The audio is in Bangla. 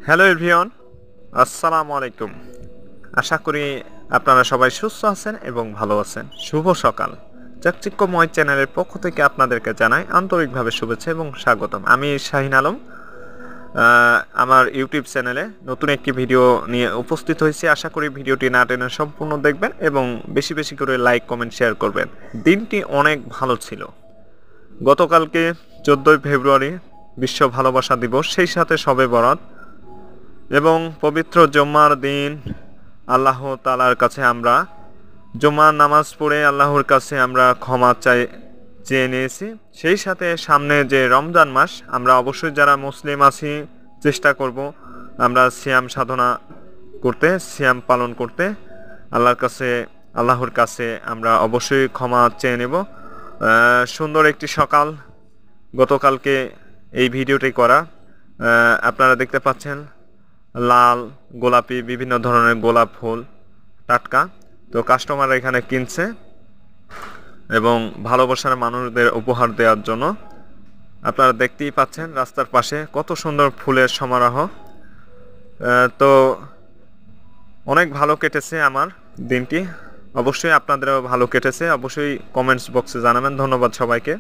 হ্যালো এভরিওয়ান, আসসালামু আলাইকুম। আশা করি আপনারা সবাই সুস্থ আছেন এবং ভালো আছেন। শুভ সকাল। চাকচিক্যময় চ্যানেলের পক্ষ থেকে আপনাদেরকে জানাই আন্তরিকভাবে শুভেচ্ছা এবং স্বাগতম। আমি শাহিন আলম। আমার ইউটিউব চ্যানেলে নতুন একটি ভিডিও নিয়ে উপস্থিত হয়েছি। আশা করি ভিডিওটি না টেনে সম্পূর্ণ দেখবেন এবং বেশি বেশি করে লাইক কমেন্ট শেয়ার করবেন। দিনটি অনেক ভালো ছিল। গতকালকে 14ই ফেব্রুয়ারি বিশ্ব ভালোবাসা দিবস, সেই সাথে শবে বরাত এবং পবিত্র জুম্মার দিন আল্লাহ তাআলার কাছে আমরা জুম্মার নামাজ পড়ে আল্লাহর কাছে আমরা ক্ষমা চেয়ে নিয়েছি। সেই সাথে সামনে যে রমজান মাস, আমরা অবশ্যই যারা মুসলিম আছি চেষ্টা করব আমরা সিয়াম সাধনা করতে, সিয়াম পালন করতে। আল্লাহর কাছে আমরা অবশ্যই ক্ষমা চেয়ে নেব। সুন্দর একটি সকাল গতকালকে এই ভিডিওটি করা। আপনারা দেখতে পাচ্ছেন লাল, গোলাপি, বিভিন্ন ধরনের গোলাপ ফুল টাটকা। তো কাস্টমাররা এখানে কিনছে এবং ভালোবাসার মানুষদের উপহার দেওয়ার জন্য। আপনারা দেখতেই পাচ্ছেন রাস্তার পাশে কত সুন্দর ফুলের সমারোহ। তো অনেক ভালো কেটেছে আমার দিনটি। অবশ্যই আপনাদেরও ভালো কেটেছে, অবশ্যই কমেন্টস বক্সে জানাবেন। ধন্যবাদ সবাইকে।